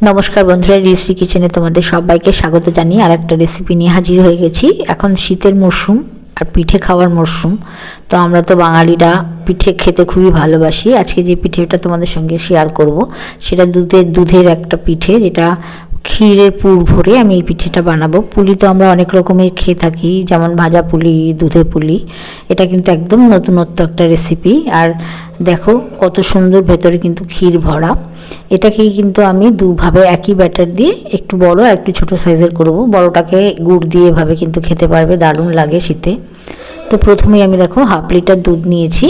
নমস্কার বন্ধুরা, রিসি কিচেনে তোমাদের সবাইকে স্বাগত জানিয়ে আর একটা রেসিপি নিয়ে হাজির হয়ে গেছি। এখন শীতের মরশুম আর পিঠে খাওয়ার মরশুম। তো আমরা তো বাঙালিরা পিঠে খেতে খুবই ভালোবাসি। আজকে যে পিঠেটা তোমাদের সঙ্গে শেয়ার করব সেটা দুধের একটা পিঠে, যেটা ক্ষীরের পুর ভরে আমি এই পিঠেটা বানাবো। পুলি তো আমরা অনেক রকমের খেয়ে থাকি, যেমন ভাজা পুলি, দুধের পুলি। এটা কিন্তু একদম নতুনত্ব একটা রেসিপি। আর দেখো কত সুন্দর, ভেতরে কিন্তু ক্ষীর ভরা। এটাকেই কিন্তু আমি দুভাবে একই ব্যাটার দিয়ে একটু বড় আর একটু ছোট সাইজের করব। বড়টাকে গুড় দিয়ে এভাবে কিন্তু খেতে পারবে, দারুণ লাগে শীতে। তো প্রথমেই আমি দেখো 1/2 লিটার দুধ নিয়েছি।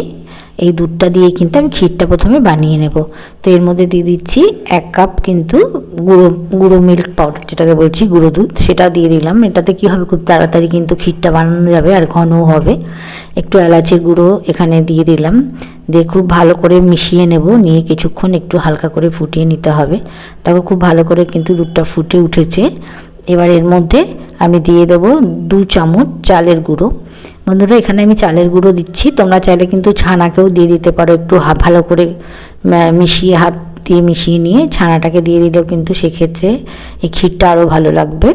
এই দুধটা দিয়ে কিন্তু আমি ক্ষীরটা প্রথমে বানিয়ে নেব। তো এর মধ্যে দিয়ে দিচ্ছি 1 কাপ কিন্তু গুঁড়ো মিল্ক পাউডার, যেটাকে বলছি গুঁড়ো দুধ, সেটা দিয়ে দিলাম। এটাতে কি হবে, খুব তাড়াতাড়ি কিন্তু ক্ষীরটা বানানো যাবে আর ঘনও হবে। একটু এলাচের গুঁড়ো এখানে দিয়ে দিলাম, দিয়ে খুব ভালো করে মিশিয়ে নেব। নিয়ে কিছুক্ষণ একটু হালকা করে ফুটিয়ে নিতে হবে। দেখো খুব ভালো করে কিন্তু দুধটা ফুটে উঠেছে। এবার এর মধ্যে আমি দিয়ে দেবো 2 চামচ চালের গুঁড়ো। বন্ধুরা, এখানে আমি চালের গুঁড়ো দিচ্ছি, তোমরা চাইলে কিন্তু ছানাকেও দিয়ে দিতে পারো। একটু ভালো করে মিশিয়ে, হাত দিয়ে মিশিয়ে নিয়ে ছানাটাকে দিয়ে দিলেও কিন্তু সেক্ষেত্রে এই ক্ষীরটা আরও ভালো লাগবে।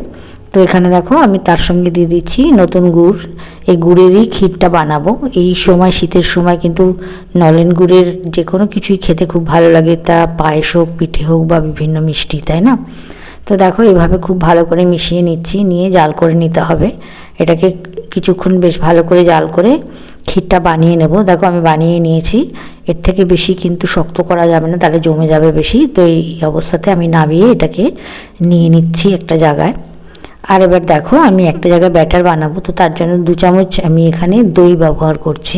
তো এখানে দেখো আমি তার সঙ্গে দিয়ে দিচ্ছি নতুন গুড়। এই গুড়েরই ক্ষীরটা বানাবো। এই সময়, শীতের সময় কিন্তু নলেন গুড়ের যে কোনো কিছুই খেতে খুব ভালো লাগে, তা পায়েস হোক, পিঠে হোক বা বিভিন্ন মিষ্টি, তাই না? তো দেখো এভাবে খুব ভালো করে মিশিয়ে নিচ্ছি, নিয়ে জাল করে নিতে হবে। এটাকে কিছুক্ষণ বেশ ভালো করে জাল করে ক্ষীরটা বানিয়ে নেব। দেখো আমি বানিয়ে নিয়েছি। এর থেকে বেশি কিন্তু শক্ত করা যাবে না, তাহলে জমে যাবে বেশি। তো এই অবস্থাতে আমি নামিয়ে এটাকে নিয়ে নিচ্ছি একটা জায়গায়। আর এবার দেখো আমি একটা জায়গায় ব্যাটার বানাবো। তো তার জন্য 2 চামচ আমি এখানে দই ব্যবহার করছি।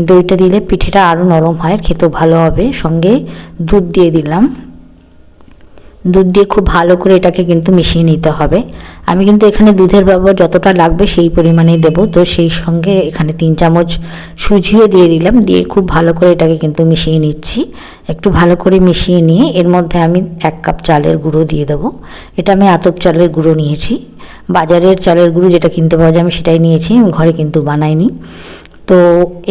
দইটা দিলে পিঠেটা আরও নরম হয়, খেতেও ভালো হবে। সঙ্গে দুধ দিয়ে দিলাম। দুধ দিয়ে খুব ভালো করে এটাকে কিন্তু মিশিয়ে নিতে হবে। আমি কিন্তু এখানে দুধের ব্যবহার যতটা লাগবে সেই পরিমাণেই দেবো। তো সেই সঙ্গে এখানে 3 চামচ সুজিও দিয়ে দিলাম, দিয়ে খুব ভালো করে এটাকে কিন্তু মিশিয়ে নিচ্ছি। একটু ভালো করে মিশিয়ে নিয়ে এর মধ্যে আমি 1 কাপ চালের গুঁড়ো দিয়ে দেবো। এটা আমি আতপ চালের গুঁড়ো নিয়েছি। বাজারের চালের গুঁড়ো যেটা কিনতে পাওয়া যায় আমি সেটাই নিয়েছি, আমি ঘরে কিন্তু বানাইনি। তো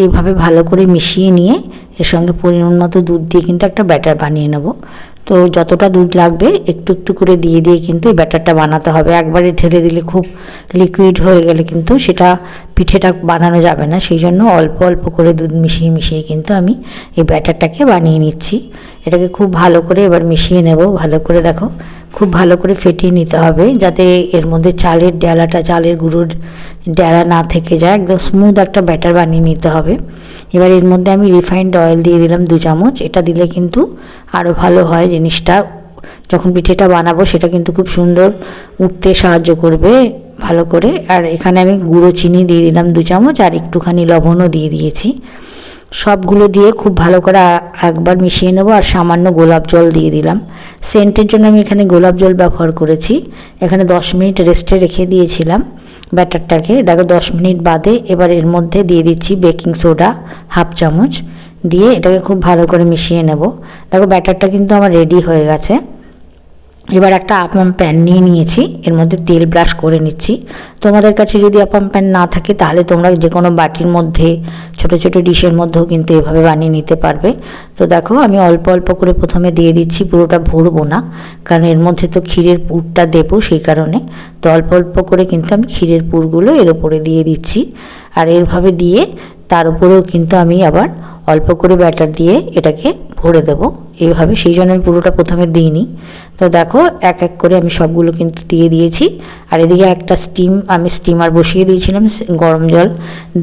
এইভাবে ভালো করে মিশিয়ে নিয়ে এর সঙ্গে পরিমাণ মতো দুধ দিয়ে কিন্তু একটা ব্যাটার বানিয়ে নেব। তো যতটা দুধ লাগবে একটু একটু করে দিয়ে দিয়ে কিন্তু এই ব্যাটারটা বানাতে হবে। একবারে ঢেলে দিলে খুব লিকুইড হয়ে গেলে কিন্তু সেটা পিঠেটা বানানো যাবে না। সেই জন্য অল্প অল্প করে দুধ মিশিয়ে মিশিয়ে কিন্তু আমি এই ব্যাটারটাকে বানিয়ে নিচ্ছি। এটাকে খুব ভালো করে এবার মিশিয়ে নেব। ভালো করে দেখো খুব ভালো করে ফেটিয়ে নিতে হবে, যাতে এর মধ্যে চালের ডেলাটা, চালের গুঁড়োর ডেলা না থেকে যায়। একদম স্মুথ একটা ব্যাটার বানিয়ে নিতে হবে। এবার এর মধ্যে আমি রিফাইন্ড অয়েল দিয়ে দিলাম 2 চামচ। এটা দিলে কিন্তু আরও ভালো হয় জিনিসটা। যখন পিঠেটা বানাবো সেটা কিন্তু খুব সুন্দর উঠতে সাহায্য করবে ভালো করে। আর এখানে আমি গুঁড়ো চিনি দিয়ে দিলাম 2 চামচ, আর একটুখানি লবণও দিয়ে দিয়েছি। সবগুলো দিয়ে খুব ভালো করে একবার মিশিয়ে নেবো। আর সামান্য গোলাপ জল দিয়ে দিলাম। সেন্টের জন্য আমি এখানে গোলাপ জল ব্যবহার করেছি। এখানে 10 মিনিট রেস্টে রেখে দিয়েছিলাম ব্যাটারটাকে। দেখো 10 মিনিট বাদে এবার এর মধ্যে দিয়ে দিচ্ছি বেকিং সোডা 1/2 চামচ, দিয়ে এটাকে খুব ভালো করে মিশিয়ে নেব। দেখো ব্যাটারটা কিন্তু আমার রেডি হয়ে গেছে। এবার একটা আপাম প্যান নিয়ে নিয়েছি, এর মধ্যে তেল ব্রাশ করে নিচ্ছি। তোমাদের কাছে যদি আপাম প্যান না থাকে তাহলে তোমরা যে কোনো বাটির মধ্যে, ছোট ছোট ডিশের মধ্যেও কিন্তু এভাবে বানিয়ে নিতে পারবে। তো দেখো আমি অল্প অল্প করে প্রথমে দিয়ে দিচ্ছি, পুরোটা ভরবো না, কারণ এর মধ্যে তো ক্ষীরের পুরটা দেবো সেই কারণে। তো অল্প অল্প করে কিন্তু আমি ক্ষীরের পুরগুলো এর উপরে দিয়ে দিচ্ছি। আর এরভাবে দিয়ে তার উপরেও কিন্তু আমি আবার অল্প করে ব্যাটার দিয়ে এটাকে ভরে দেবো এইভাবে। সেই জন্য আমি পুরোটা প্রথমে দিইনি। তো দেখো এক এক করে আমি সবগুলো কিন্তু দিয়ে দিয়েছি। আর এদিকে একটা আমি স্টিমার বসিয়ে দিয়েছিলাম গরম জল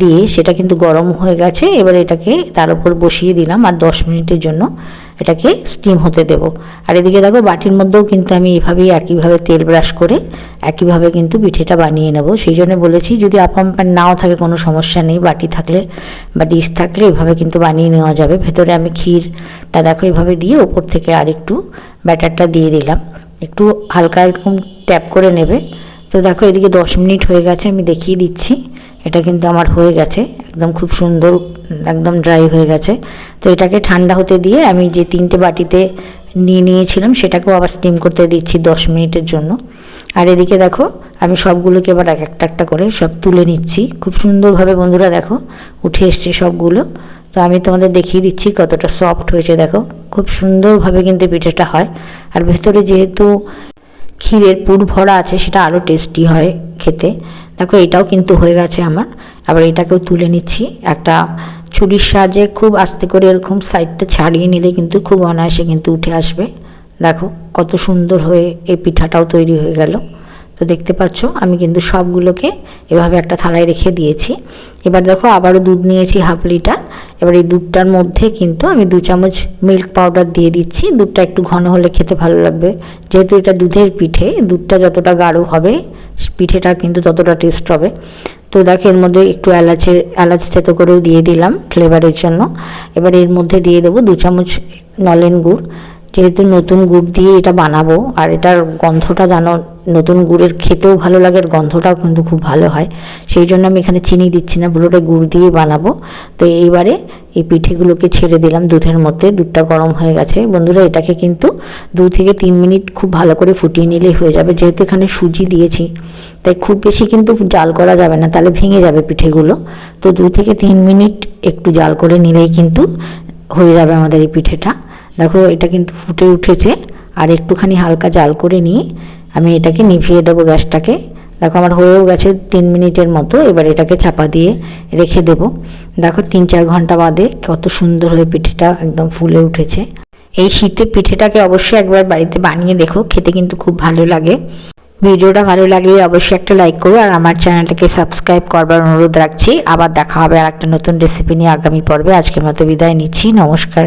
দিয়ে, সেটা কিন্তু গরম হয়ে গেছে। এবার এটাকে তার উপর বসিয়ে দিলাম আর 10 মিনিটের জন্য এটাকে স্টিম হতে দেব। আর এদিকে দেখো বাটির মধ্যেও কিন্তু আমি এইভাবেই একইভাবে তেল ব্রাশ করে একইভাবে কিন্তু পিঠেটা বানিয়ে নেব। সেই জন্য বলেছি, যদি আপাম প্যান নাও থাকে কোনো সমস্যা নেই, বাটি থাকলে বা ডিশ থাকলে এভাবে কিন্তু বানিয়ে নেওয়া যাবে। ভেতরে আমি ক্ষীরটা দেখো এভাবে দিয়ে ওপর থেকে আর একটু ব্যাটারটা দিয়ে দিলাম। একটু হালকা এরকম ট্যাপ করে নেবে। তো দেখো এদিকে 10 মিনিট হয়ে গেছে, আমি দেখিয়ে দিচ্ছি। এটা কিন্তু আমার হয়ে গেছে, একদম খুব সুন্দর, একদম ড্রাই হয়ে গেছে। তো এটাকে ঠান্ডা হতে দিয়ে আমি যে 3টে বাটিতে নিয়ে নিয়েছিলাম সেটাকেও আবার স্টিম করতে দিচ্ছি 10 মিনিটের জন্য। আর এদিকে দেখো আমি সবগুলোকে এবার এক একটা একটা করে সব তুলে নিচ্ছি। খুব সুন্দরভাবে বন্ধুরা দেখো উঠে এসছে সবগুলো। তো আমি তোমাদের দেখিয়ে দিচ্ছি কতটা সফট হয়েছে। দেখো খুব সুন্দরভাবে কিন্তু পিঠেটা হয়, আর ভেতরে যেহেতু ক্ষীরের পুর ভরা আছে সেটা আরও টেস্টি হয় খেতে। দেখো এটাও কিন্তু হয়ে গেছে আমার। আবার এটাকেও তুলে নিচ্ছি একটা ছুরির সাহায্যে, খুব আস্তে করে এরকম সাইডটা ছাড়িয়ে নিলে কিন্তু খুব অনায়াসে কিন্তু উঠে আসবে। দেখো কত সুন্দর হয়ে এই পিঠাটাও তৈরি হয়ে গেল। তো দেখতে পাচ্ছ আমি কিন্তু সবগুলোকে এভাবে একটা থালায় রেখে দিয়েছি। এবার দেখো আবারও দুধ নিয়েছি হাফ লিটার। এবার এই দুধটার মধ্যে কিন্তু আমি 2 চামচ মিল্ক পাউডার দিয়ে দিচ্ছি। দুধটা একটু ঘন হলে খেতে ভালো লাগবে, যেহেতু এটা দুধের পিঠে, দুধটা যতটা গাঢ় হবে পিঠেটা কিন্তু ততটা টেস্ট হবে। তো দেখো এর মধ্যে একটু এলাচ থেতো করেও দিয়ে দিলাম ফ্লেভারের জন্য। এবার এর মধ্যে দিয়ে দেবো 2 চামচ নলেন গুড়, যেহেতু নতুন গুড় দিয়ে এটা বানাবো, আর এটার গন্ধটা জানো নতুন গুড়ের খেতেও ভালো লাগে, আর গন্ধটাও কিন্তু খুব ভালো হয়। সেই জন্য আমি এখানে চিনি দিচ্ছি না, পুরোটা গুড় দিয়ে বানাবো। তো এইবারে এই পিঠেগুলোকে ছেড়ে দিলাম দুধের মধ্যে। দুধটা গরম হয়ে গেছে বন্ধুরা, এটাকে কিন্তু 2 থেকে 3 মিনিট খুব ভালো করে ফুটিয়ে নিলেই হয়ে যাবে। যেহেতু এখানে সুজি দিয়েছি তাই খুব বেশি কিন্তু জাল করা যাবে না, তাহলে ভেঙে যাবে পিঠেগুলো। তো 2 থেকে 3 মিনিট একটু জাল করে নিলেই কিন্তু হয়ে যাবে আমাদের এই পিঠেটা। দেখো এটা কিন্তু ফুটে উঠেছে, আর একটুখানি হালকা জাল করে নিয়ে আমি এটাকে নিভিয়ে দেবো গ্যাসটাকে। দেখো আমার হয়েও গেছে 3 মিনিটের মতো। এবার এটাকে চাপা দিয়ে রেখে দেবো। দেখো 3-4 ঘন্টা বাদে কত সুন্দর হয়ে পিঠেটা একদম ফুলে উঠেছে। এই শীতের পিঠেটাকে অবশ্যই একবার বাড়িতে বানিয়ে দেখো, খেতে কিন্তু খুব ভালো লাগে। ভিডিওটা ভালো লাগলে অবশ্যই একটা লাইক করো, আর আমার চ্যানেলটাকে সাবস্ক্রাইব করবার অনুরোধ রাখছি। আবার দেখা হবে আর একটা নতুন রেসিপি নিয়ে আগামী পর্বে। আজকের মতো বিদায় নিচ্ছি, নমস্কার।